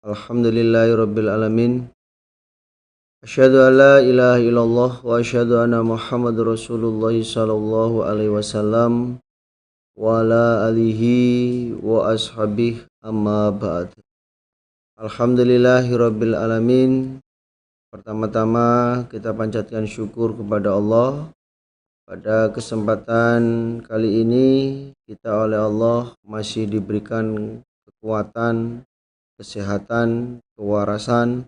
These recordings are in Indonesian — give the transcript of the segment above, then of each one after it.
Alhamdulillahirabbil alamin. Asyhadu an la ilaha illallah wa asyhadu anna Muhammadar Rasulullah sallallahu alaihi wasallam wa ala alihi wa ashabihi amma ba'd. Alhamdulillahirabbil alamin. Pertama-tama kita panjatkan syukur kepada Allah. Pada kesempatan kali ini kita oleh Allah masih diberikan kekuatan, kesehatan, kewarasan,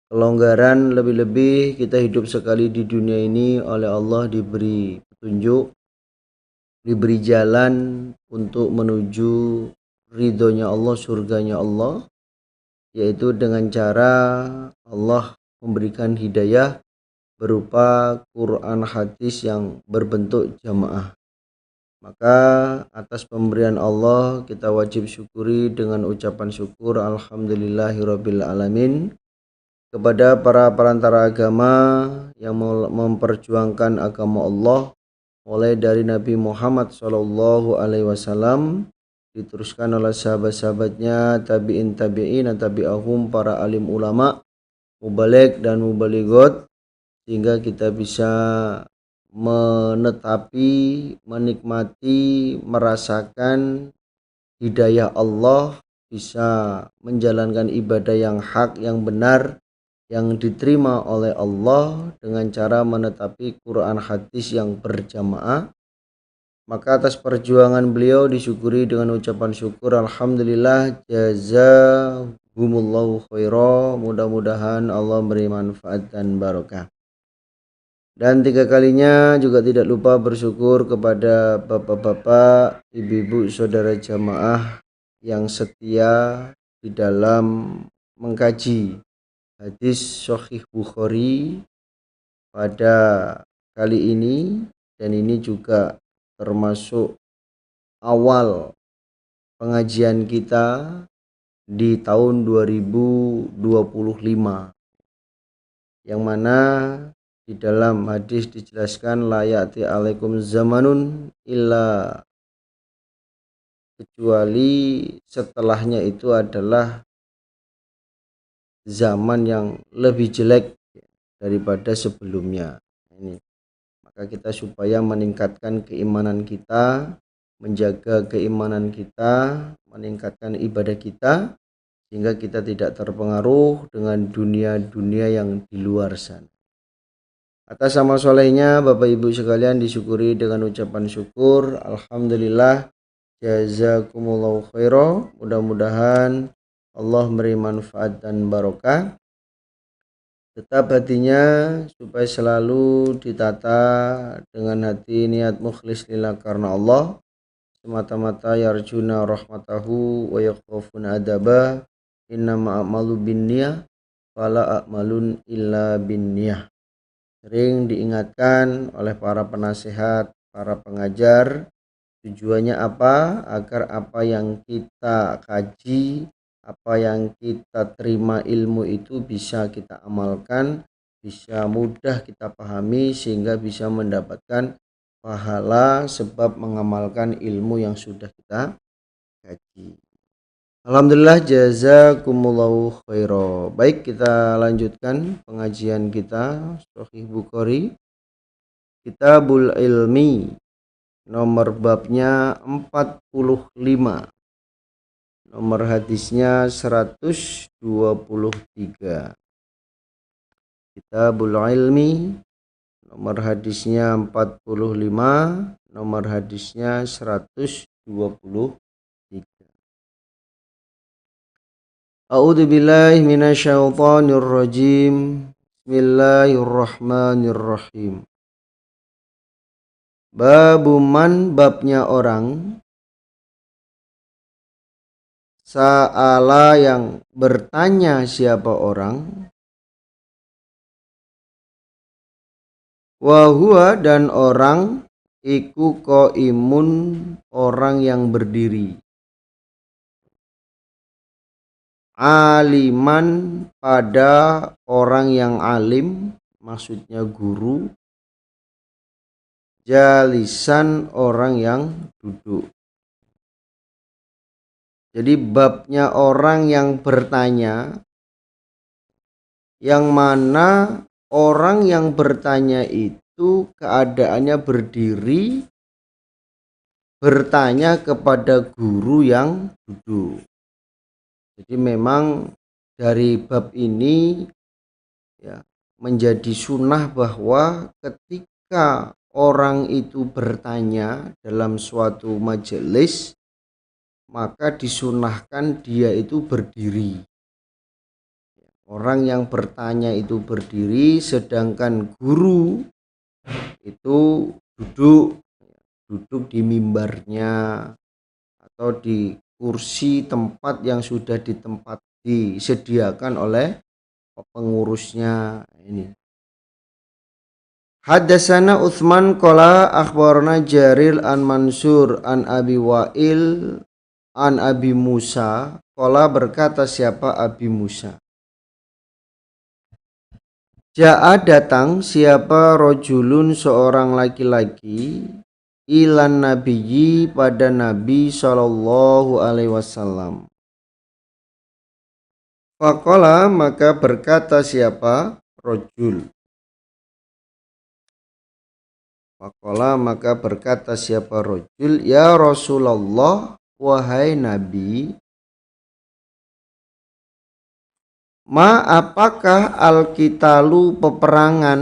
kelonggaran, lebih-lebih kita hidup sekali di dunia ini oleh Allah diberi petunjuk, diberi jalan untuk menuju ridhonya Allah, surganya Allah, yaitu dengan cara Allah memberikan hidayah berupa Quran hadis yang berbentuk jamaah. Maka atas pemberian Allah kita wajib syukuri dengan ucapan syukur alhamdulillahirabbil alamin kepada para perantara agama yang memperjuangkan agama Allah, mulai dari Nabi Muhammad sallallahu alaihi wasallam, diteruskan oleh sahabat-sahabatnya, tabi'in tabi'in, tabi'ahum, para alim ulama, mubaligh dan mubalighot, sehingga kita bisa menetapi, menikmati, merasakan hidayah Allah, bisa menjalankan ibadah yang hak, yang benar, yang diterima oleh Allah dengan cara menetapi Quran hadis yang berjamaah. Maka atas perjuangan beliau disyukuri dengan ucapan syukur alhamdulillah, jazakumullahu khaira. Mudah-mudahan Allah beri manfaat dan barokah. Dan tiga kalinya juga tidak lupa bersyukur kepada bapak-bapak, ibu-ibu, saudara jamaah yang setia di dalam mengkaji hadis Sahih Bukhari pada kali ini, dan ini juga termasuk awal pengajian kita di tahun 2025, yang mana di dalam hadis dijelaskan la ya'ti alaikum zamanun illa, kecuali setelahnya itu adalah zaman yang lebih jelek daripada sebelumnya. Ini maka kita supaya meningkatkan keimanan kita, menjaga keimanan kita, meningkatkan ibadah kita, sehingga kita tidak terpengaruh dengan dunia-dunia yang di luar sana. Atas amal solehnya Bapak Ibu sekalian disyukuri dengan ucapan syukur alhamdulillah, jazakumullahu khaira. Mudah-mudahan Allah beri manfaat dan barokah. Tetap hatinya supaya selalu ditata dengan hati niat mukhlis lillah karena Allah, semata-mata yarjuna rahmatahu wa yakhafuna adaba, innama a'malu binniyah fala a'malun illa binniyah. Sering diingatkan oleh para penasehat, para pengajar, tujuannya apa? Agar apa yang kita kaji, apa yang kita terima ilmu itu bisa kita amalkan, bisa mudah kita pahami, sehingga bisa mendapatkan pahala sebab mengamalkan ilmu yang sudah kita kaji. Alhamdulillah, jazakumullahu khaira. Baik, kita lanjutkan pengajian kita Sahih Bukhari, Kitabul Ilmi, nomor babnya 45, nomor hadisnya 123. Kitabul Ilmi, nomor hadisnya 45, nomor hadisnya 123. A'udzu billahi minasyaitonir rajim. Bismillahirrahmanirrahim. Babu man, babnya orang, sa'ala yang bertanya siapa orang, wa huwa dan orang, iku qaimun orang yang berdiri, aliman pada orang yang alim, maksudnya guru, jalisan orang yang duduk. Jadi babnya orang yang bertanya, yang mana orang yang bertanya itu keadaannya berdiri, bertanya kepada guru yang duduk. Jadi memang dari bab ini ya menjadi sunnah bahwa ketika orang itu bertanya dalam suatu majelis, maka disunahkan dia itu berdiri. Orang yang bertanya itu berdiri, sedangkan guru itu duduk di mimbarnya atau di kursi tempat yang sudah disediakan oleh pengurusnya ini. Haddatsana Utsman qala akhbarana Jarir an Mansur an Abi Wa'il an Abi Musa qala berkata siapa Abi Musa. Ja'a datang siapa rojulun seorang laki-laki ilan nabiyyi pada Nabi sallallahu alaihi wasallam. Faqala maka berkata siapa rojul. Faqala maka berkata siapa rojul, ya Rasulullah, wahai Nabi, ma apakah al-qitalu peperangan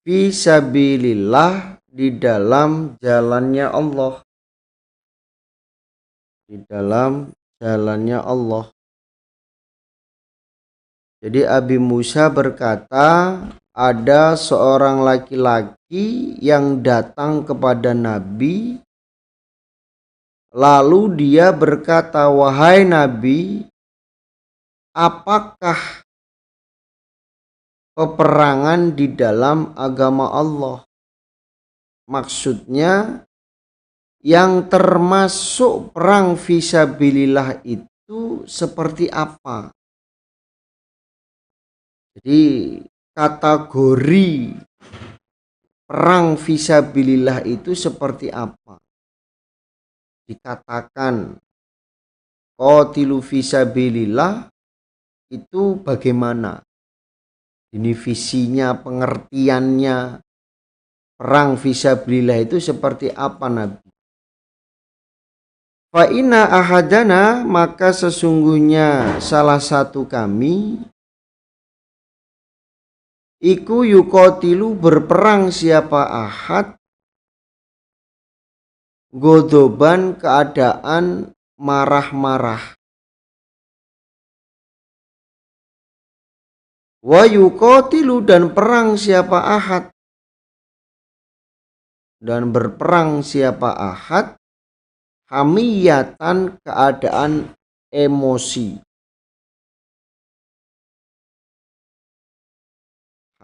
fisabilillah di dalam jalannya Allah, di dalam jalannya Allah. Jadi Abi Musa berkata, ada seorang laki-laki yang datang kepada Nabi, lalu dia berkata, wahai Nabi, apakah peperangan di dalam agama Allah? Maksudnya yang termasuk perang fisabilillah itu seperti apa? Jadi kategori perang fisabilillah itu seperti apa? Dikatakan qatilu fisabilillah itu bagaimana? Ini visinya, pengertiannya, perang fisabilillah itu seperti apa Nabi? Fa inna ahadana maka sesungguhnya salah satu kami iku yukotilu berperang siapa ahad godoban keadaan marah-marah. Wa yukotilu dan perang siapa ahad, dan berperang siapa ahad hamiyatan keadaan emosi.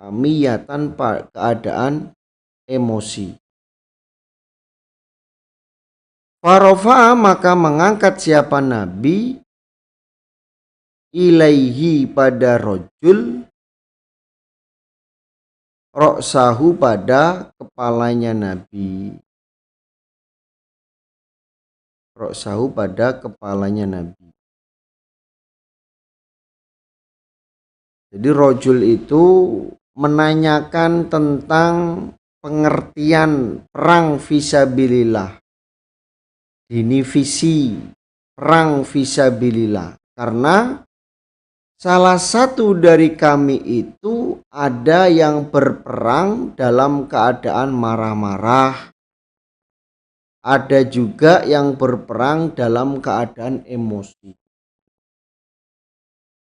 Hamiyatan keadaan emosi. Farofa maka mengangkat siapa Nabi ilaihi pada rojul roksahu pada kepalanya Nabi. Roksahu pada kepalanya Nabi. Jadi rojul itu menanyakan tentang pengertian perang fisabilillah. Ini visi perang fisabilillah. Karena salah satu dari kami itu ada yang berperang dalam keadaan marah-marah. Ada juga yang berperang dalam keadaan emosi.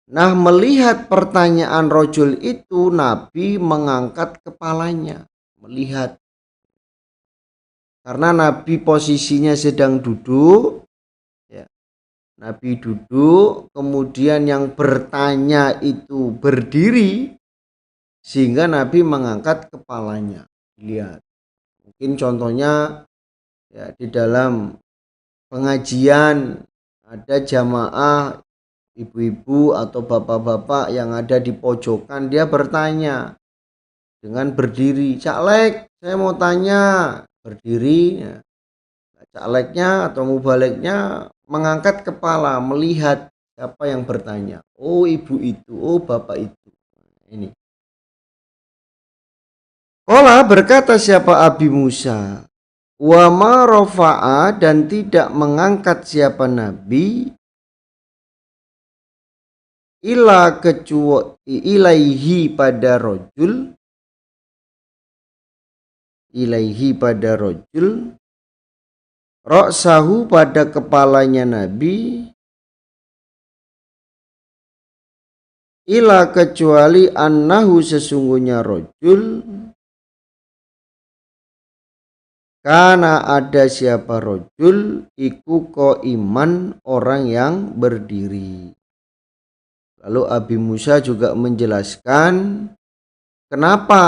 Nah, melihat pertanyaan rojul itu, Nabi mengangkat kepalanya. Melihat. Karena Nabi posisinya sedang duduk. Ya. Nabi duduk, kemudian yang bertanya itu berdiri, sehingga Nabi mengangkat kepalanya. Lihat, mungkin contohnya ya di dalam pengajian ada jamaah ibu-ibu atau bapak-bapak yang ada di pojokan, dia bertanya dengan berdiri, caleg saya mau tanya, berdiri ya. Calegnya atau mubaliknya mengangkat kepala melihat siapa yang bertanya. Oh, ibu itu, oh bapak itu. Ini. Qala berkata siapa Abi Musa, wa ma rafa'a dan tidak mengangkat siapa Nabi ila kecuali ilaihi pada rojul roksahu pada kepalanya Nabi ila kecuali annahu sesungguhnya rojul karena ada siapa rojul iku ko iman orang yang berdiri. Lalu Abi Musa juga menjelaskan kenapa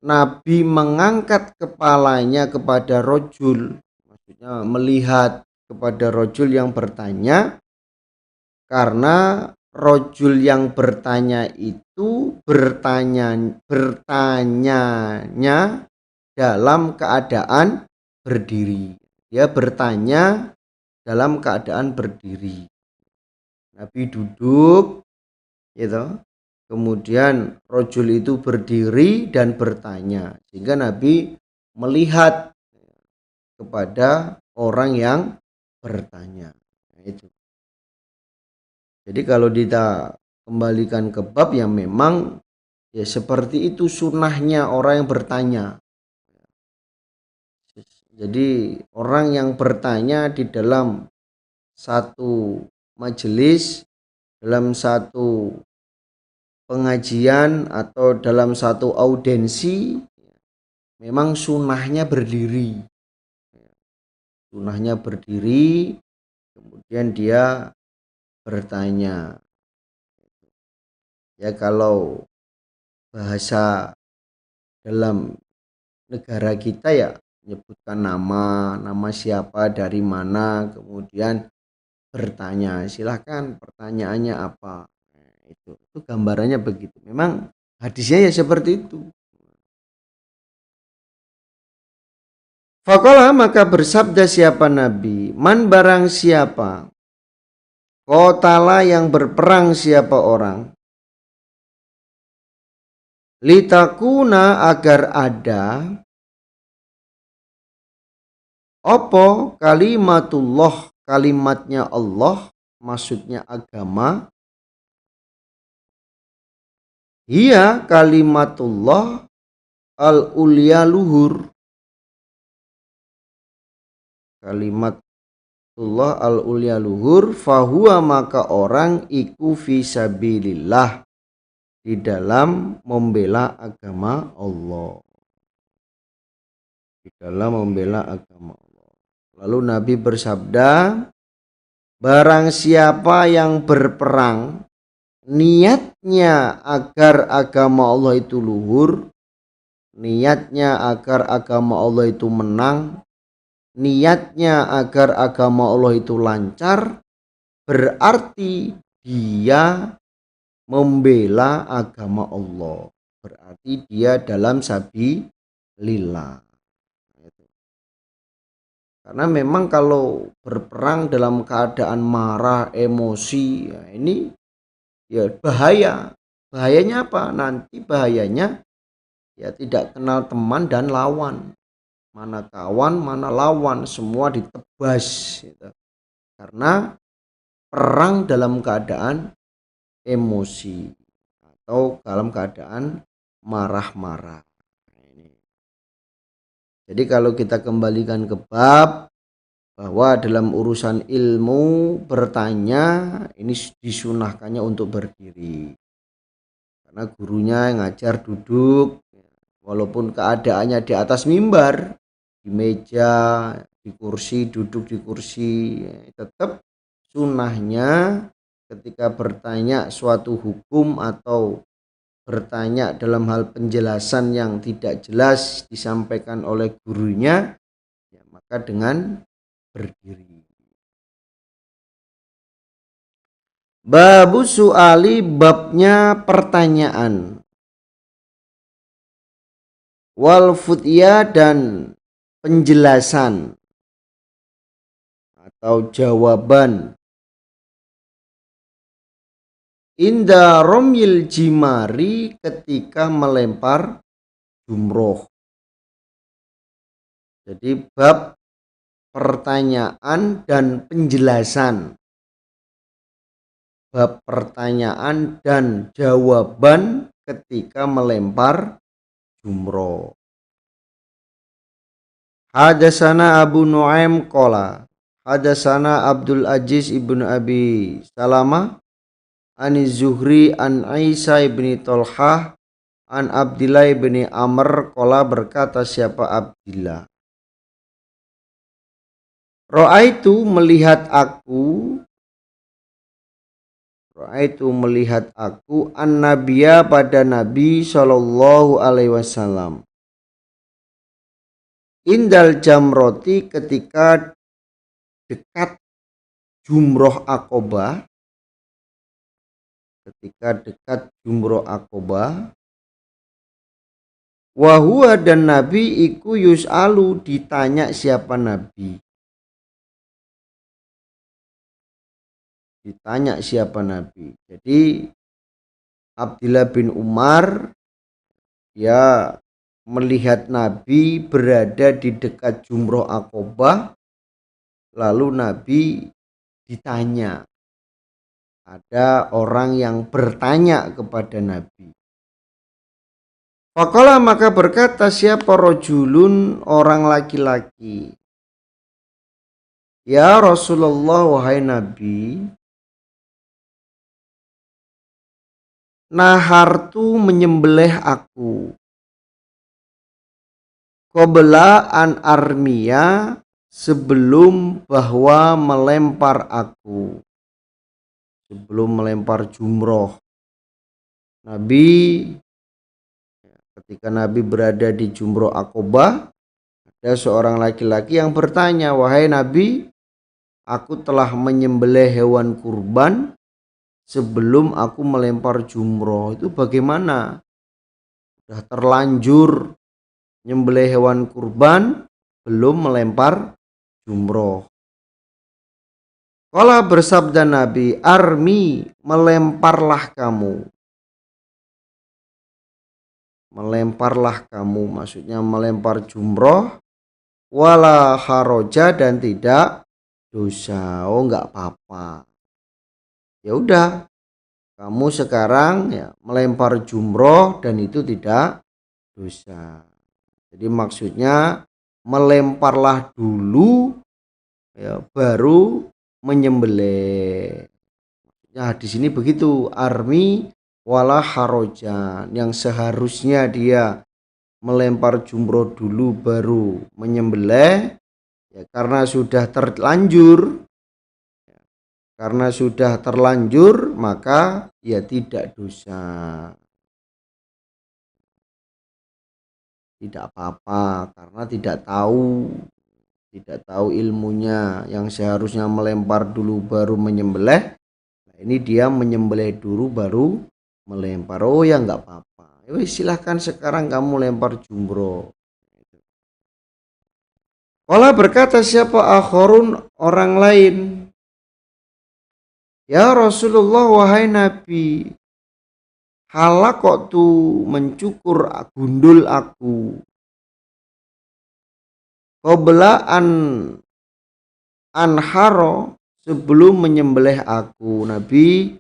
Nabi mengangkat kepalanya kepada rojul, maksudnya melihat kepada rojul yang bertanya, karena rojul yang bertanya itu bertanyanya dalam keadaan berdiri. Dia bertanya dalam keadaan berdiri. Nabi duduk, gitu. Kemudian rojul itu berdiri dan bertanya, sehingga Nabi melihat kepada orang yang bertanya. Nah, itu. Jadi kalau kita kembalikan ke bab yang memang ya seperti itu sunnahnya orang yang bertanya. Jadi orang yang bertanya di dalam satu majelis, dalam satu pengajian atau dalam satu audiensi memang sunnahnya berdiri. Sunnahnya berdiri, kemudian dia bertanya. Ya kalau bahasa dalam negara kita ya menyebutkan nama siapa, dari mana, kemudian bertanya, silahkan pertanyaannya apa. Nah, itu gambarannya begitu. Memang hadisnya ya seperti itu. Faqala maka bersabda siapa Nabi, man barang siapa, qatala yang berperang siapa orang, litakuna agar ada opo kalimatullah, kalimatnya Allah, maksudnya agama, iya kalimatullah al-ulya luhur, kalimatullah al-ulya luhur, fahuwa maka orang iku fisabilillah, di dalam membela agama Allah, di dalam membela agama Allah. Lalu Nabi bersabda, barang siapa yang berperang niatnya agar agama Allah itu luhur, niatnya agar agama Allah itu menang, niatnya agar agama Allah itu lancar, berarti dia membela agama Allah, berarti dia dalam sabilillah. Karena memang kalau berperang dalam keadaan marah, emosi, ya ini ya bahaya. Bahayanya apa? Nanti bahayanya ya tidak kenal teman dan lawan. Mana kawan, mana lawan, semua ditebas gitu. Karena perang dalam keadaan emosi atau dalam keadaan marah-marah. Jadi kalau kita kembalikan ke bab bahwa dalam urusan ilmu bertanya ini disunahkannya untuk berdiri, karena gurunya yang ngajar duduk, walaupun keadaannya di atas mimbar, di meja, di kursi, duduk di kursi, tetap sunnahnya ketika bertanya suatu hukum atau bertanya dalam hal penjelasan yang tidak jelas disampaikan oleh gurunya, ya maka dengan berdiri. Babu su'ali, babnya pertanyaan, wal futya dan penjelasan atau jawaban. Inda romyil jimari, ketika melempar jumroh. Jadi bab pertanyaan dan penjelasan. Bab pertanyaan dan jawaban ketika melempar jumroh. Hadasana Abu Nuaim qala hadasana Abdul Aziz ibnu Abi Salamah Ani Zuhri an Isa ibni Tolhah an Abdillah ibni Amr qala, berkata siapa Abdillah, Ro'aitu melihat aku an-nabiya pada Nabi sallallahu alaihi wasallam. Indal jamroti, ketika dekat jumroh Aqobah. Wahuwa, dan Nabi iku yus'alu, ditanya siapa Nabi. Jadi Abdillah bin Umar dia melihat Nabi berada di dekat jumroh Aqobah, lalu Nabi ditanya. Ada orang yang bertanya kepada Nabi. Faqala, maka berkata siapa rojulun, orang laki-laki, ya Rasulullah, wahai Nabi, nahartu, menyembelih aku, qabla an armiya, sebelum bahwa melempar aku, sebelum melempar jumroh. Nabi, ketika Nabi berada di jumroh Aqobah, ada seorang laki-laki yang bertanya, wahai Nabi, aku telah menyembelih hewan kurban sebelum aku melempar jumroh, itu bagaimana? Sudah terlanjur menyembelih hewan kurban belum melempar jumroh. Qala, bersabda Nabi, armi, melemparlah kamu, maksudnya melempar jumroh, wala haroja, dan tidak dosa. Oh, enggak apa-apa. Ya udah, kamu sekarang ya melempar jumroh dan itu tidak dosa. Jadi maksudnya melemparlah dulu ya, baru menyembelih. Ya di sini begitu, armi wala harojan, yang seharusnya dia melempar jumroh dulu baru menyembelih ya, karena sudah terlanjur maka ya tidak dosa, tidak apa-apa, karena tidak tahu ilmunya. Yang seharusnya melempar dulu baru menyembelih, nah ini dia menyembelih dulu baru melempar. Oh ya nggak apa-apa, silahkan sekarang kamu lempar jumroh. Qala, berkata siapa akhorun, orang lain, ya Rasulullah, wahai Nabi, halaqtu, mencukur gundul aku, qabla an anharo, sebelum menyembelih aku. Nabi,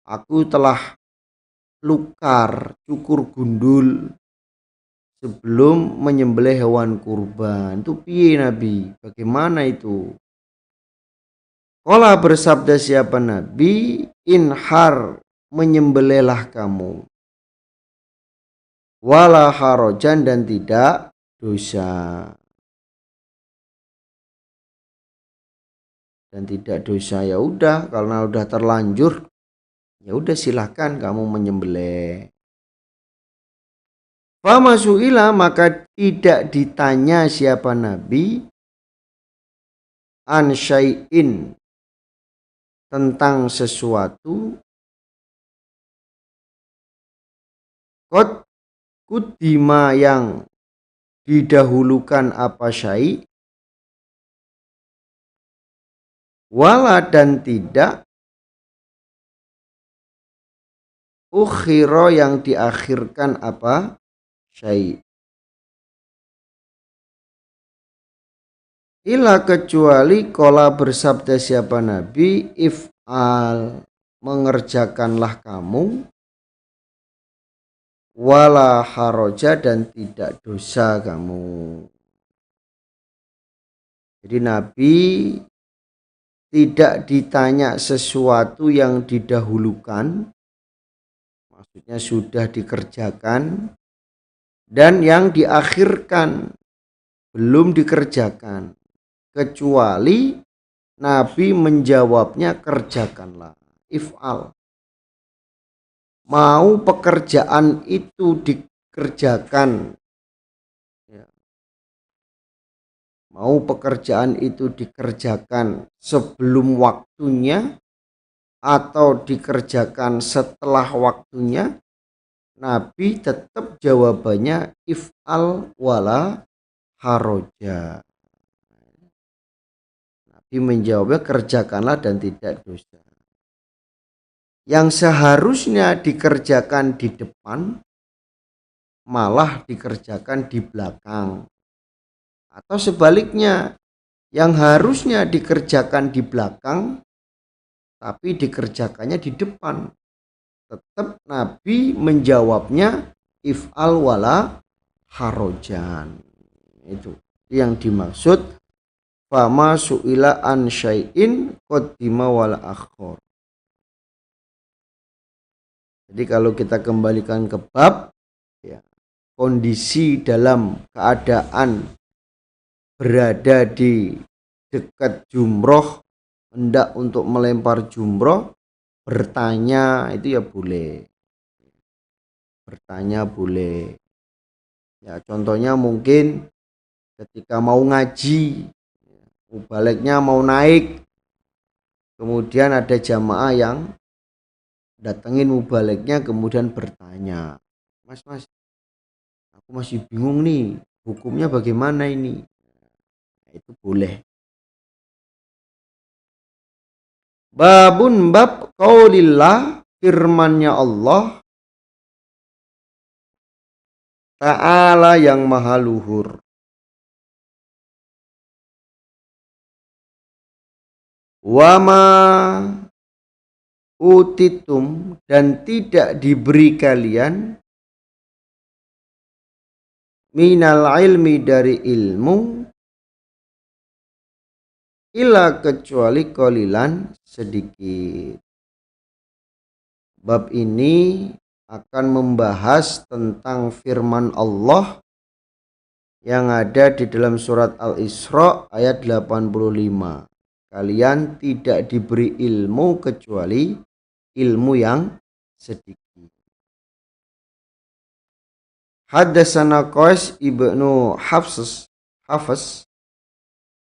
aku telah cukur gundul sebelum menyembelih hewan kurban. Itu piye Nabi? Bagaimana itu? Qala, bersabda siapa Nabi, inhar, menyembelihlah kamu, wala harojan, dan tidak dosa. Ya udah, karena udah terlanjur, ya udah silahkan kamu menyembelih. Fama su'ila, maka tidak ditanya siapa Nabi an syai'in, tentang sesuatu, qad kuddima, yang didahulukan apa syai', wala dan tidak ukhiro yang diakhirkan apa syai' ila kecuali kola bersabda siapa Nabi if'al mengerjakanlah kamu wala haroja dan tidak dosa kamu. Jadi Nabi tidak ditanya sesuatu yang didahulukan, maksudnya sudah dikerjakan, dan yang diakhirkan belum dikerjakan, kecuali Nabi menjawabnya kerjakanlah, if'al. Mau pekerjaan itu dikerjakan, mau pekerjaan itu dikerjakan sebelum waktunya atau dikerjakan setelah waktunya, Nabi tetap jawabannya if'al wala haroja. Nabi menjawabnya kerjakanlah dan tidak dosa. Yang seharusnya dikerjakan di depan malah dikerjakan di belakang. Atau sebaliknya, yang harusnya dikerjakan di belakang tapi dikerjakannya di depan. Tetap Nabi menjawabnya if'al wala harojan. Itu yang dimaksud fama su'ila an syai'in qaddima wala akhor. Jadi kalau kita kembalikan ke bab ya, kondisi dalam keadaan berada di dekat jumroh, hendak untuk melempar jumroh, bertanya itu ya boleh. Bertanya boleh. Ya contohnya mungkin ketika mau ngaji, mubaliknya mau naik, kemudian ada jamaah yang datengin mubaliknya kemudian bertanya, mas aku masih bingung nih, hukumnya bagaimana ini? Nah, itu boleh. Babun bab qaulillah, firmannya Allah Ta'ala yang maha luhur. Wama utitum dan tidak diberi kalian minal ilmi dari ilmu illa kecuali qalilan sedikit. Bab ini akan membahas tentang firman Allah yang ada di dalam surat Al-Isra ayat 85. Kalian tidak diberi ilmu kecuali ilmu yang sedikit. Haddatsana Qais ibnu Hafs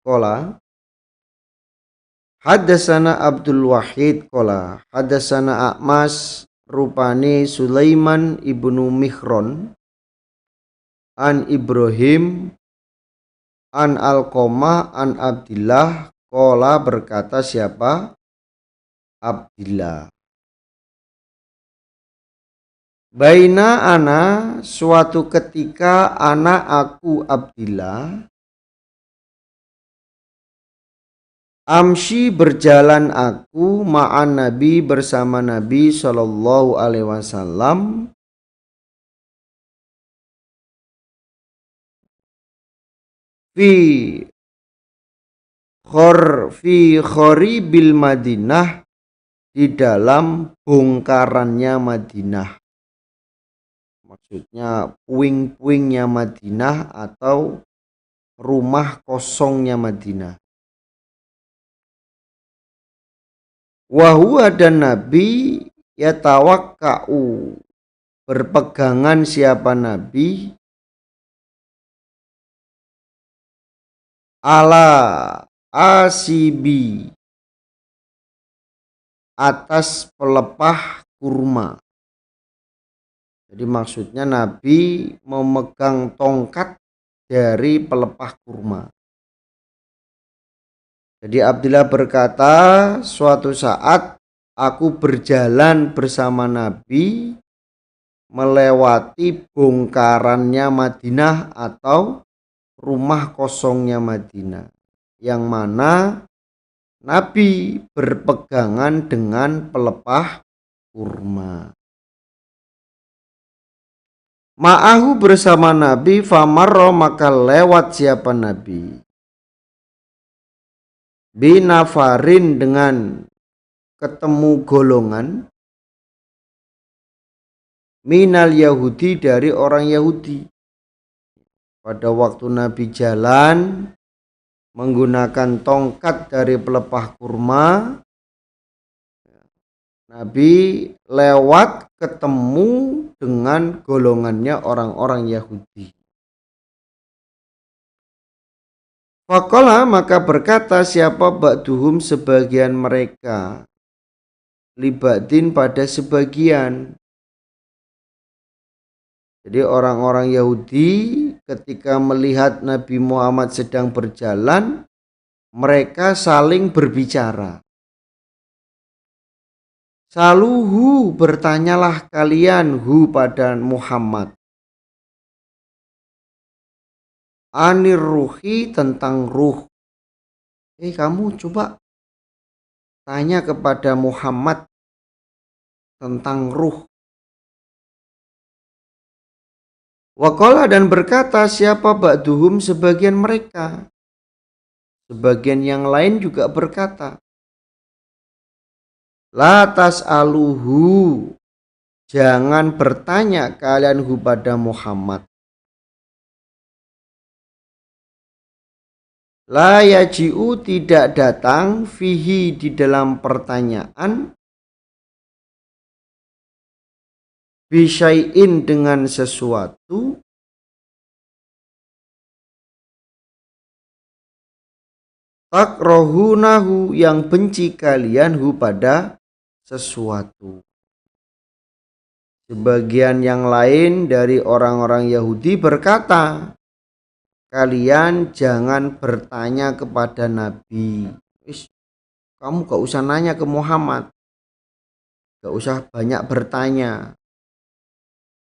qala haddatsana Abdul Wahid qala haddatsana A'mas rupani Sulaiman ibnu Mihron an Ibrahim an Alqamah an Abdillah qala berkata siapa Abdillah. Baina ana suatu ketika anak aku Abdillah amshi berjalan aku ma'an Nabi bersama Nabi Shallallahu alaihi wasallam fi khoribil Madinah di dalam bongkarannya Madinah. Maksudnya puing-puingnya Madinah atau rumah kosongnya Madinah. Wahuwa dan Nabi yatawakka'u berpegangan siapa Nabi ala asibi atas pelepah kurma. Jadi maksudnya Nabi memegang tongkat dari pelepah kurma. Jadi Abdillah berkata, suatu saat aku berjalan bersama Nabi melewati bongkarannya Madinah atau rumah kosongnya Madinah, yang mana Nabi berpegangan dengan pelepah kurma. Ma'ahu bersama Nabi, famarro maka lewat siapa Nabi, binafarin dengan ketemu golongan, minal Yahudi dari orang Yahudi. Pada waktu Nabi jalan menggunakan tongkat dari pelepah kurma, Nabi lewat ketemu dengan golongannya orang-orang Yahudi. Faqala maka berkata siapa ba'duhum sebagian mereka, libadin pada sebagian. Jadi orang-orang Yahudi ketika melihat Nabi Muhammad sedang berjalan, mereka saling berbicara. Saluhu bertanyalah kalian hu pada Muhammad. Anir ruhi tentang ruh. Kamu coba tanya kepada Muhammad tentang ruh. Waqala dan berkata siapa ba'duhum sebagian mereka. Sebagian yang lain juga berkata, la tas'aluhu, jangan bertanya kalian hu pada Muhammad. La yaji'u tidak datang fihi di dalam pertanyaan, bisyai'in dengan sesuatu, takrohunahu yang benci kalian hu pada sesuatu. Sebagian yang lain dari orang-orang Yahudi berkata, kalian jangan bertanya kepada Nabi. Kamu gak usah nanya ke Muhammad, gak usah banyak bertanya.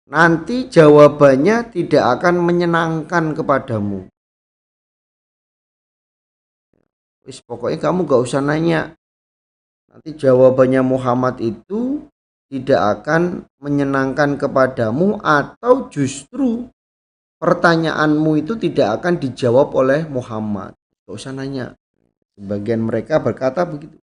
Nanti jawabannya tidak akan menyenangkan kepadamu. Pokoknya kamu gak usah nanya. Nanti jawabannya Muhammad itu tidak akan menyenangkan kepadamu, atau justru pertanyaanmu itu tidak akan dijawab oleh Muhammad. Gak usah nanya. Sebagian mereka berkata begitu.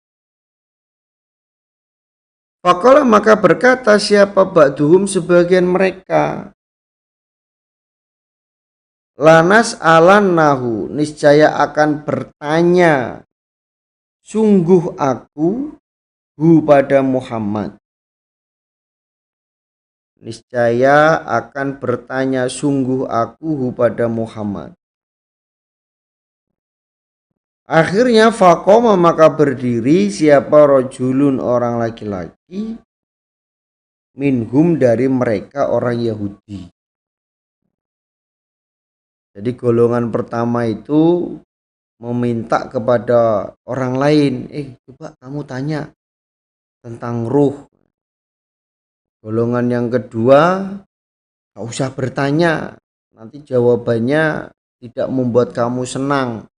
Faqala maka berkata siapa ba'duhum sebagian mereka, lanas alannahu, niscaya akan bertanya sungguh aku hu pada Muhammad. Niscaya akan bertanya sungguh aku hu pada Muhammad. Akhirnya faqoma maka berdiri siapa rojulun orang laki-laki, minhum dari mereka orang Yahudi. Jadi golongan pertama itu meminta kepada orang lain, coba kamu tanya tentang ruh. Golongan yang kedua, gak usah bertanya, nanti jawabannya tidak membuat kamu senang.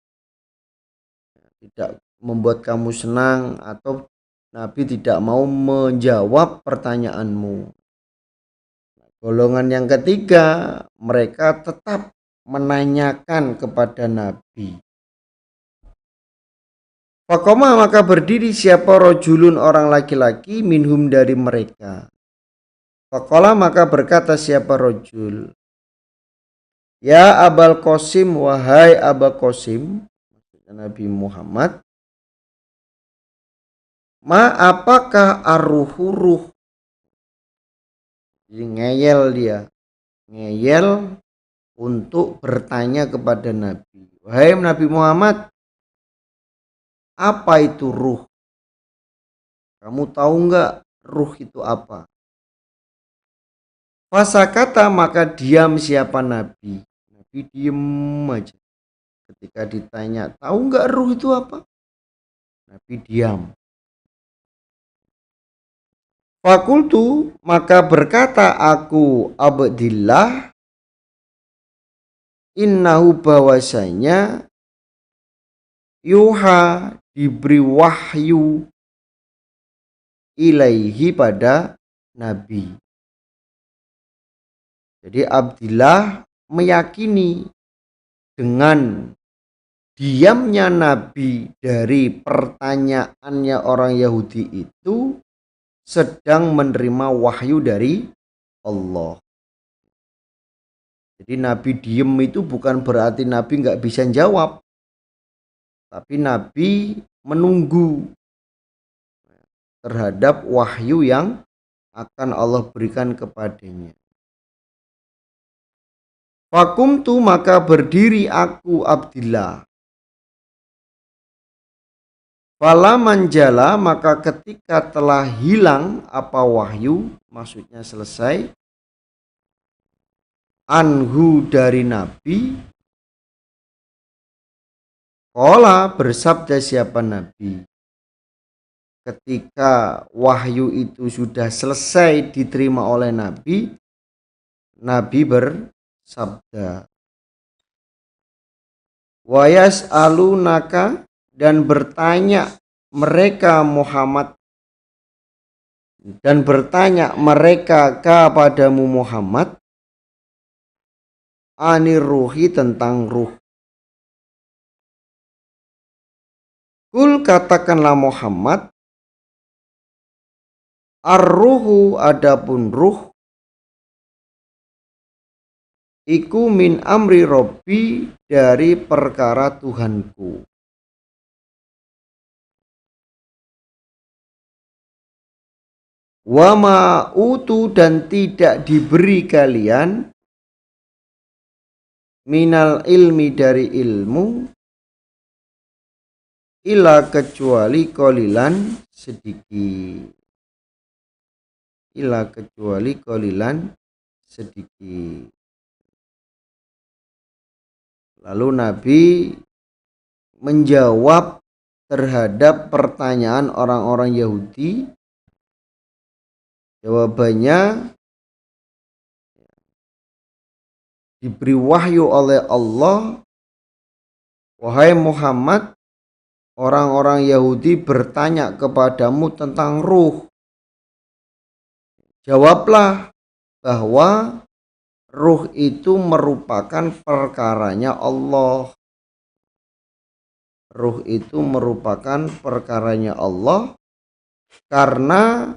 Tidak membuat kamu senang, atau Nabi tidak mau menjawab pertanyaanmu. Golongan yang ketiga, mereka tetap menanyakan kepada Nabi. Faqoma maka berdiri siapa rojulun orang laki-laki, minhum dari mereka. Faqala maka berkata siapa rojul, ya Abul Qasim, wahai Abul Qasim, Nabi Muhammad, apakah ruh? Jadi ngeyel untuk bertanya kepada Nabi. Wahai Nabi Muhammad, apa itu ruh? Kamu tahu enggak ruh itu apa? Fasakata maka diam siapa Nabi. Nabi diem aja. Ketika ditanya, tahu enggak ruh itu apa? Nabi diam. Fakultu, maka berkata aku Abdillah, innahu bahwasanya yuha diberi wahyu ilaihi pada Nabi. Jadi Abdillah meyakini dengan diamnya Nabi dari pertanyaannya orang Yahudi itu sedang menerima wahyu dari Allah. Jadi Nabi diem itu bukan berarti Nabi nggak bisa jawab, tapi Nabi menunggu terhadap wahyu yang akan Allah berikan kepadanya. Fakumtu, maka berdiri aku Abdillah. Fala manjala, maka ketika telah hilang apa wahyu, maksudnya selesai, anhu dari Nabi, qala bersabda siapa Nabi. Ketika wahyu itu sudah selesai diterima oleh Nabi, Nabi bersabda, wa yas'alunaka, dan bertanya mereka Muhammad, dan bertanya mereka kepadamu Muhammad, anir ruhi, tentang ruh. Kul, katakanlah Muhammad, ar-ruhu, adapun ruh, iku min amri Robbi, dari perkara Tuhanku. Wa ma'utu, dan tidak diberi kalian, minal ilmi, dari ilmu, ila, kecuali kolilan, sedikit. Ila, kecuali kolilan, sedikit. Lalu Nabi menjawab terhadap pertanyaan orang-orang Yahudi. Jawabannya, diberi wahyu oleh Allah, wahai Muhammad, orang-orang Yahudi bertanya kepadamu tentang ruh. Jawablah bahwa ruh itu merupakan perkaranya Allah. Ruh itu merupakan perkaranya Allah, karena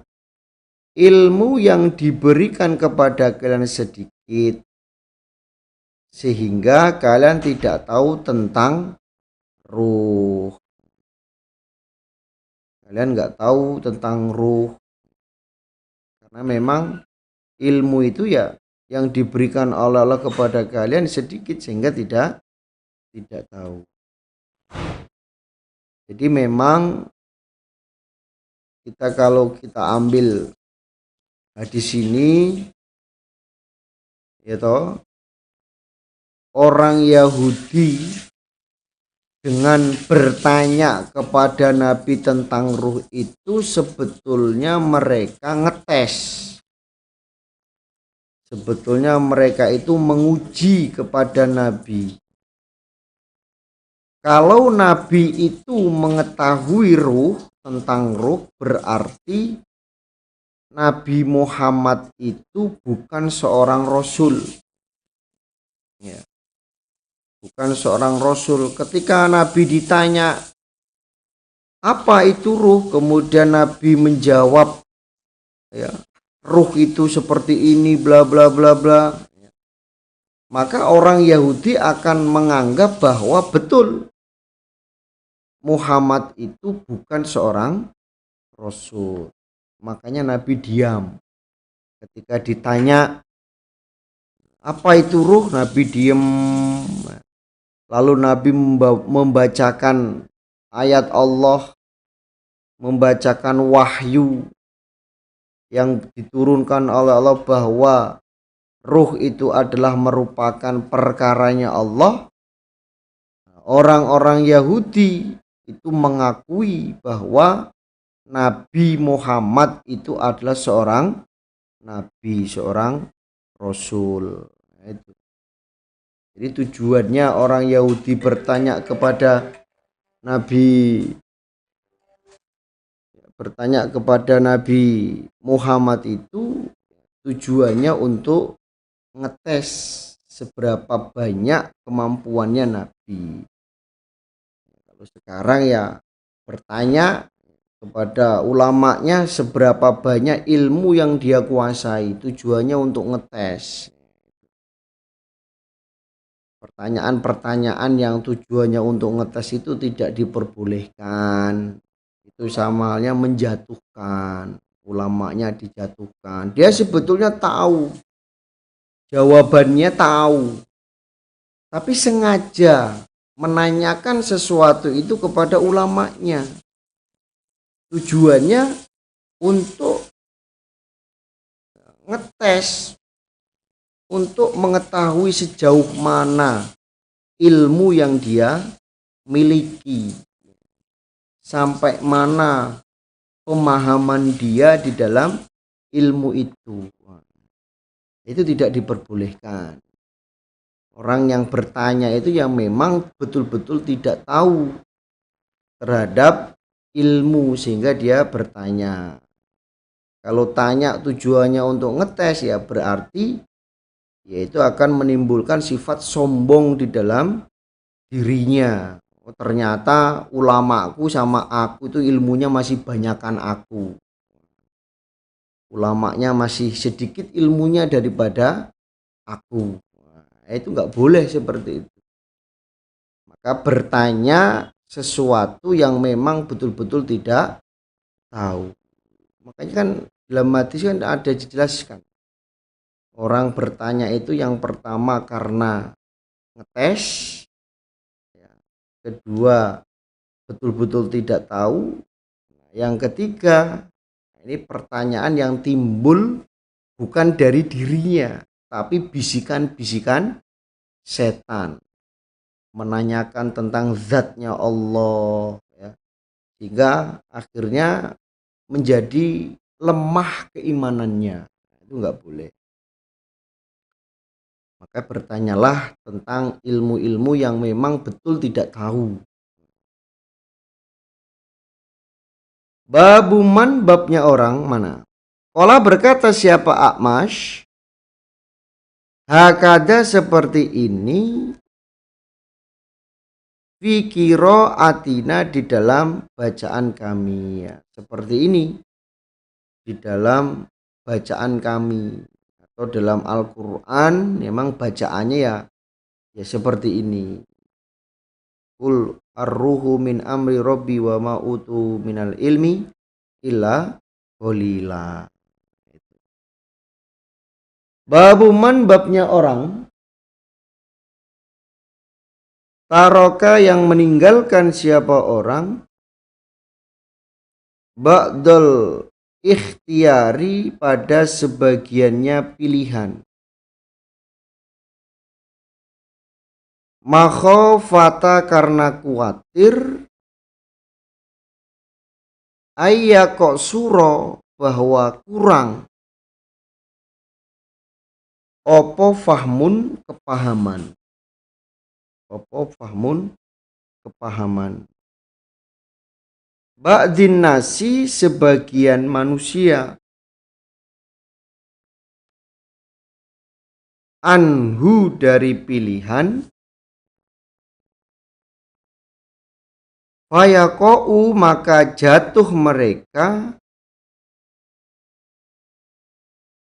ilmu yang diberikan kepada kalian sedikit, sehingga kalian tidak tahu tentang ruh. Kalian nggak tahu tentang ruh, karena memang ilmu itu ya yang diberikan oleh Allah kepada kalian sedikit, sehingga tidak tahu. Jadi memang kalau kita ambil hadis ini, ya toh, orang Yahudi dengan bertanya kepada Nabi tentang ruh itu sebetulnya mereka ngetes. Sebetulnya mereka itu menguji kepada Nabi. Kalau Nabi itu mengetahui ruh, tentang ruh, berarti Nabi Muhammad itu bukan seorang rasul. Ya. Bukan seorang rasul. Ketika Nabi ditanya apa itu ruh, kemudian Nabi menjawab, ya, ruh itu seperti ini, bla bla bla bla, maka orang Yahudi akan menganggap bahwa betul Muhammad itu bukan seorang rasul. Makanya Nabi diam. Ketika ditanya apa itu ruh, Nabi diam. Lalu Nabi membacakan ayat Allah, membacakan wahyu yang diturunkan oleh Allah bahwa ruh itu adalah merupakan perkaranya Allah. Orang-orang Yahudi itu mengakui bahwa Nabi Muhammad itu adalah seorang nabi, seorang rasul. Itu. Jadi tujuannya orang Yahudi bertanya kepada Nabi Muhammad itu tujuannya untuk ngetes seberapa banyak kemampuannya Nabi. Kalau sekarang ya bertanya kepada ulamanya seberapa banyak ilmu yang dia kuasai, tujuannya untuk ngetes. Pertanyaan-pertanyaan yang tujuannya untuk ngetes itu tidak diperbolehkan. Itu sama halnya menjatuhkan, ulamanya dijatuhkan. Dia sebetulnya tahu, jawabannya tahu, tapi sengaja menanyakan sesuatu itu kepada ulamanya. Tujuannya untuk ngetes, untuk mengetahui sejauh mana ilmu yang dia miliki, sampai mana pemahaman dia di dalam ilmu itu. Itu tidak diperbolehkan. Orang yang bertanya itu yang memang betul-betul tidak tahu terhadap ilmu sehingga dia bertanya. Kalau tanya tujuannya untuk ngetes ya berarti yaitu akan menimbulkan sifat sombong di dalam dirinya. Oh, ternyata ulamaku sama aku itu ilmunya masih banyakan aku. Ulamanya masih sedikit ilmunya daripada aku. Itu nggak boleh seperti itu. Maka bertanya sesuatu yang memang betul-betul tidak tahu. Makanya kan dalam hadis kan ada dijelaskan. Orang bertanya itu yang pertama karena ngetes, ya. Kedua betul-betul tidak tahu, yang ketiga ini pertanyaan yang timbul bukan dari dirinya tapi bisikan-bisikan setan menanyakan tentang zatnya Allah, ya. Sehingga akhirnya menjadi lemah keimanannya. Itu nggak boleh. Maka bertanyalah tentang ilmu-ilmu yang memang betul tidak tahu. Babuman, babnya orang mana? Qala berkata siapa A'mash, hakada seperti ini, fikiro atina di dalam bacaan kami, ya. Seperti ini di dalam bacaan kami atau dalam Al-Quran memang bacaannya ya seperti ini. Qul ar-ruhu min amri rabbi wa ma utu minal ilmi illa qalila. Babuman, babnya orang taroka yang meninggalkan siapa orang ba'dal ikhtiyari pada sebagiannya pilihan, makhofata karena khawatir, ayyakok suro bahwa kurang, opo fahmun kepahaman, ba'din nasi sebagian manusia, anhu dari pilihan, fayako'u maka jatuh mereka,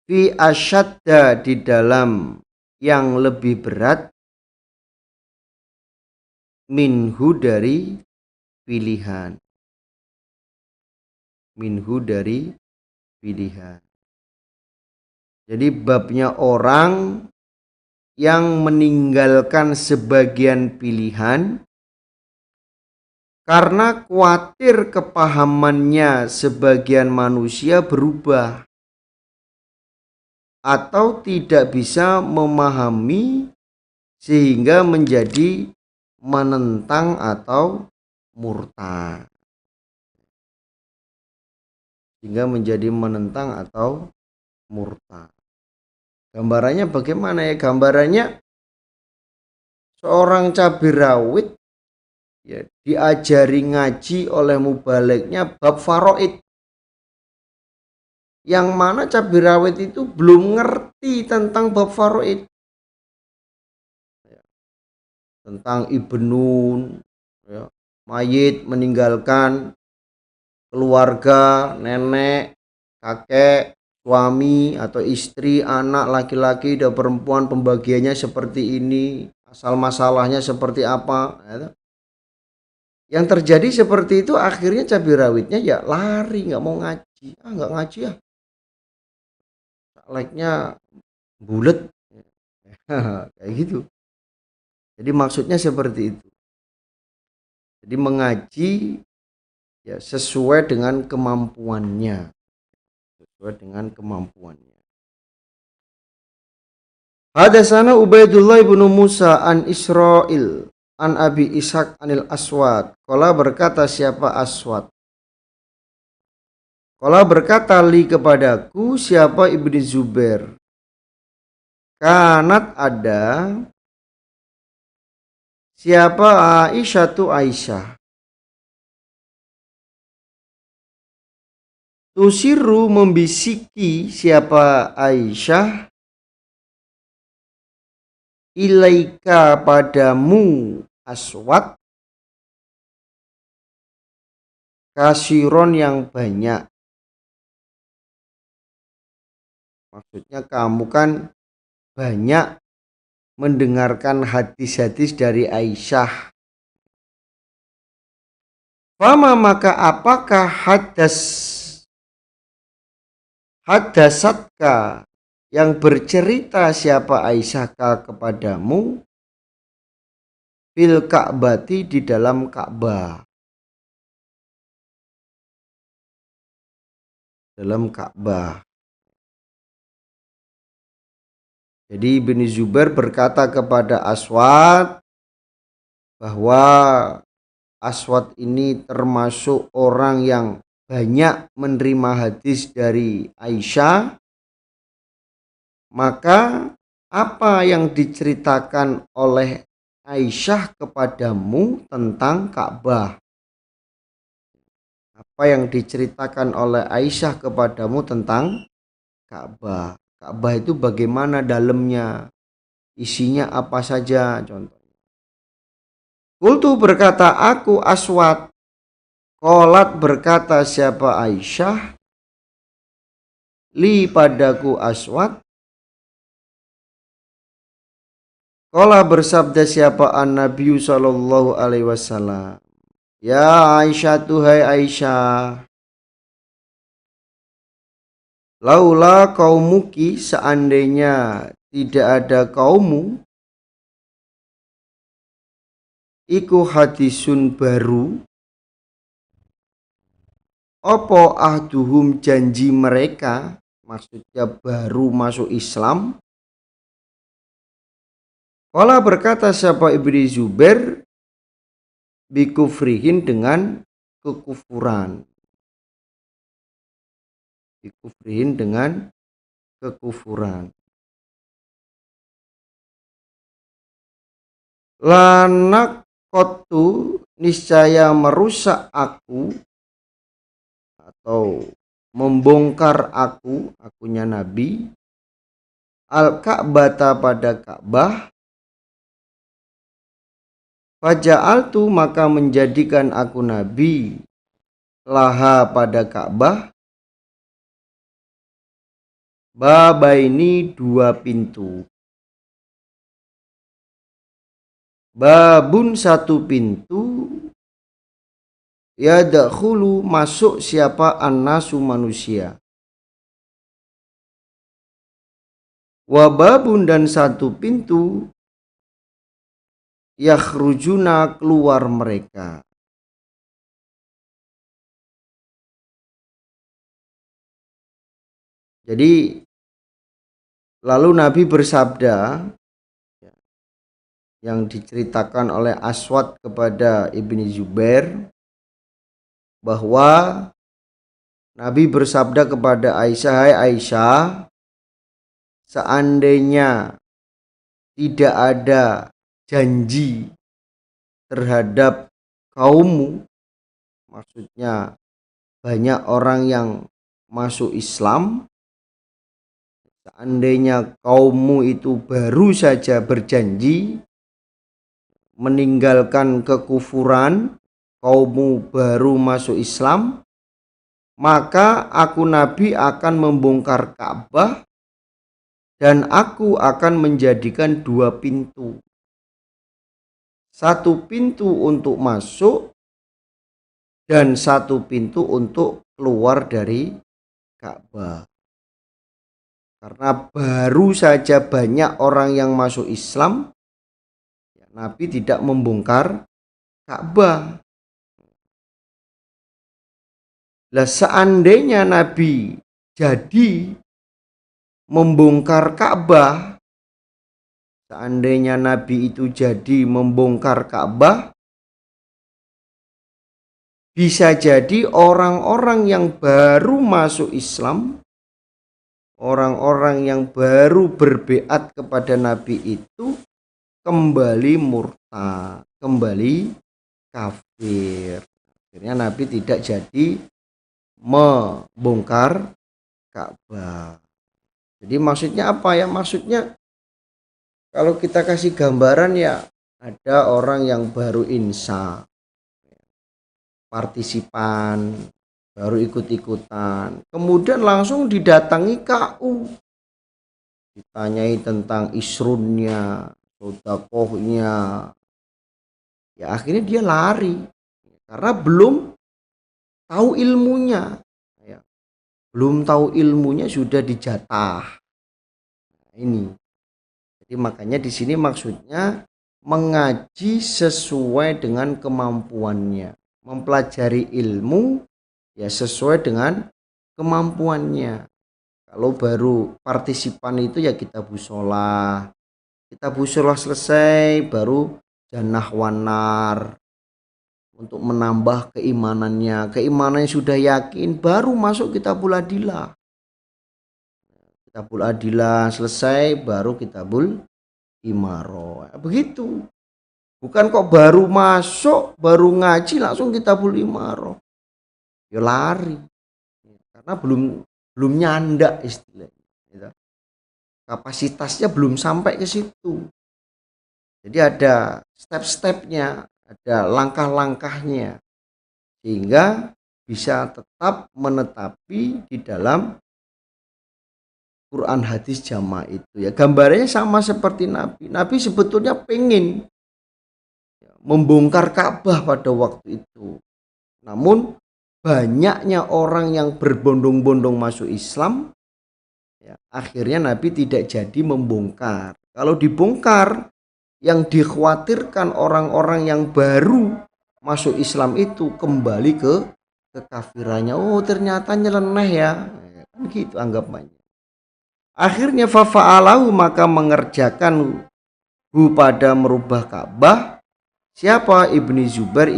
fi asyadda di dalam yang lebih berat, minhu dari pilihan. Jadi babnya orang yang meninggalkan sebagian pilihan karena khawatir kepahamannya sebagian manusia berubah atau tidak bisa memahami sehingga menjadi menentang atau murtad, sehingga menjadi menentang atau murtad. Gambarannya bagaimana ya? Gambarannya seorang cabai rawit ya diajari ngaji oleh mubaliknya bab faraid, yang mana cabai rawit itu belum ngerti tentang bab faraid, tentang ibnun ya, mayit meninggalkan keluarga, nenek, kakek, suami atau istri, anak laki-laki dan perempuan, pembagiannya seperti ini, asal masalahnya seperti apa ya. Yang terjadi seperti itu akhirnya cabai rawitnya ya lari, nggak mau ngaji. Nggak ngaji ya, like-nya bulet. Kayak gitu. Jadi maksudnya seperti itu. Jadi mengaji ya sesuai dengan kemampuannya. Sesuai dengan kemampuannya. Hadatsana Ubaidullah bin Musa an Israil an Abi Ishaq anil Aswad. Qala berkata siapa Aswad? Qala berkata li kepadaku siapa Ibnu Zubair. Kanat ada siapa Aisyah tu Aisyah. Tusiru membisiki siapa Aisyah ilaika padamu Aswad kasiron yang banyak. Maksudnya kamu kan banyak mendengarkan hadis-hadis dari Aisyah. Fama maka apakah hadasatka yang bercerita siapa Aisyah kepadamu fil Ka'bati di dalam Ka'bah. Dalam Ka'bah. Jadi Ibnu Zubair berkata kepada Aswad bahwa Aswad ini termasuk orang yang banyak menerima hadis dari Aisyah. Maka apa yang diceritakan oleh Aisyah kepadamu tentang Ka'bah? Apa yang diceritakan oleh Aisyah kepadamu tentang Ka'bah? Ka'bah itu bagaimana dalamnya? Isinya apa saja contohnya? Qultu berkata aku Aswad. Qolat berkata siapa Aisyah? Li padaku Aswad. Qala bersabda siapa an-Nabi sallallahu alaihi wasallam. Ya Aisyah tuhai Aisyah. Laula kaumuki seandainya tidak ada kaummu. Iku hadisun baru. Opo ahduhum janji mereka. Maksudnya baru masuk Islam. Qala berkata siapa Ibnu Zubair. Bikufrihin dengan kekufuran. Bikufrihin dengan kekufuran. Lanak kotu niscaya merusak aku atau membongkar akunya Nabi al-Ka'bata pada Ka'bah. Faja'altu maka menjadikan aku Nabi laha pada Ka'bah babaini dua pintu. Babun satu pintu yadkhulu masuk siapa annasu manusia. Wababun dan satu pintu yakhrujuna keluar mereka. Jadi lalu Nabi bersabda yang diceritakan oleh Aswad kepada Ibni Zubair bahwa Nabi bersabda kepada Aisyah, "Hai Aisyah, seandainya tidak ada janji terhadap kaummu," maksudnya banyak orang yang masuk Islam, seandainya kaummu itu baru saja berjanji meninggalkan kekufuran, kaummu baru masuk Islam, maka aku Nabi akan membongkar Ka'bah dan aku akan menjadikan 2 pintu. 1 pintu untuk masuk dan 1 pintu untuk keluar dari Ka'bah. Karena baru saja banyak orang yang masuk Islam, Nabi tidak membongkar Ka'bah. Lah seandainya Nabi jadi membongkar Ka'bah, seandainya Nabi itu jadi membongkar Ka'bah, bisa jadi orang-orang yang baru masuk Islam, orang-orang yang baru berbeat kepada Nabi itu kembali murtad, kembali kafir. Akhirnya Nabi tidak jadi membongkar Ka'bah. Jadi maksudnya apa ya? Maksudnya kalau kita kasih gambaran ya, ada orang yang baru insya, partisipan, baru ikut-ikutan, kemudian langsung didatangi KU, ditanyai tentang isrunnya, sodakohnya, ya akhirnya dia lari karena belum tahu ilmunya, ya. Belum tahu ilmunya sudah dijatah. Nah, ini. Jadi makanya di sini maksudnya mengaji sesuai dengan kemampuannya, mempelajari ilmu ya sesuai dengan kemampuannya. Kalau baru partisipan itu ya kita busolah selesai baru janah wanar untuk menambah keimanannya sudah yakin baru masuk kitabul adilah selesai baru kitabul imaroh. Begitu, bukan kok baru masuk baru ngaji langsung kitabul imaroh ya lari karena belum nyandak istilahnya, kapasitasnya belum sampai ke situ. Jadi ada step-stepnya, ada langkah-langkahnya, sehingga bisa tetap menetapi di dalam Quran hadis jamaah itu. Ya gambarnya sama seperti Nabi. Nabi sebetulnya pengen membongkar Ka'bah pada waktu itu. Namun banyaknya orang yang berbondong-bondong masuk Islam, ya, akhirnya Nabi tidak jadi membongkar. Kalau dibongkar, yang dikhawatirkan orang-orang yang baru masuk Islam itu kembali ke kekafirannya. Oh ternyata nyeleneh ya, kan gitu anggapannya. Akhirnya fafa'alahu, maka mengerjakan pada merubah Ka'bah siapa? Ibni Zubair.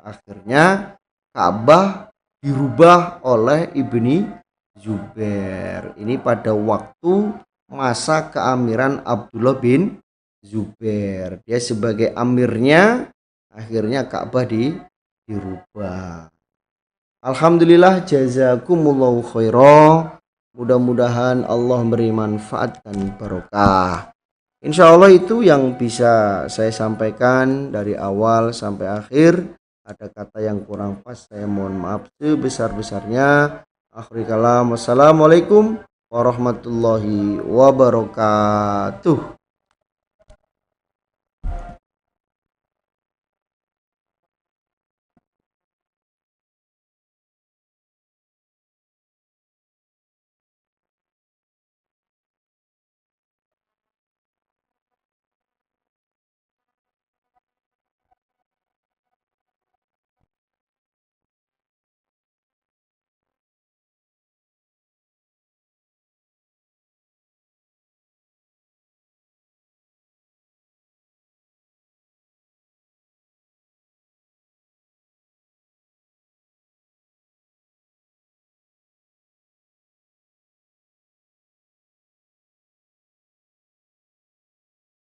Akhirnya Ka'bah dirubah oleh Ibni Zubair. Ini pada waktu masa keamiran Abdullah bin Zubair. Dia sebagai amirnya, akhirnya Ka'bah dirubah. Alhamdulillah, jazakumullahu khairan. Mudah-mudahan Allah beri manfaat dan barokah. Insya Allah itu yang bisa saya sampaikan dari awal sampai akhir. Ada kata yang kurang pas, saya mohon maaf sebesar-besarnya. Akhir kalam, wassalamualaikum warahmatullahi wabarakatuh.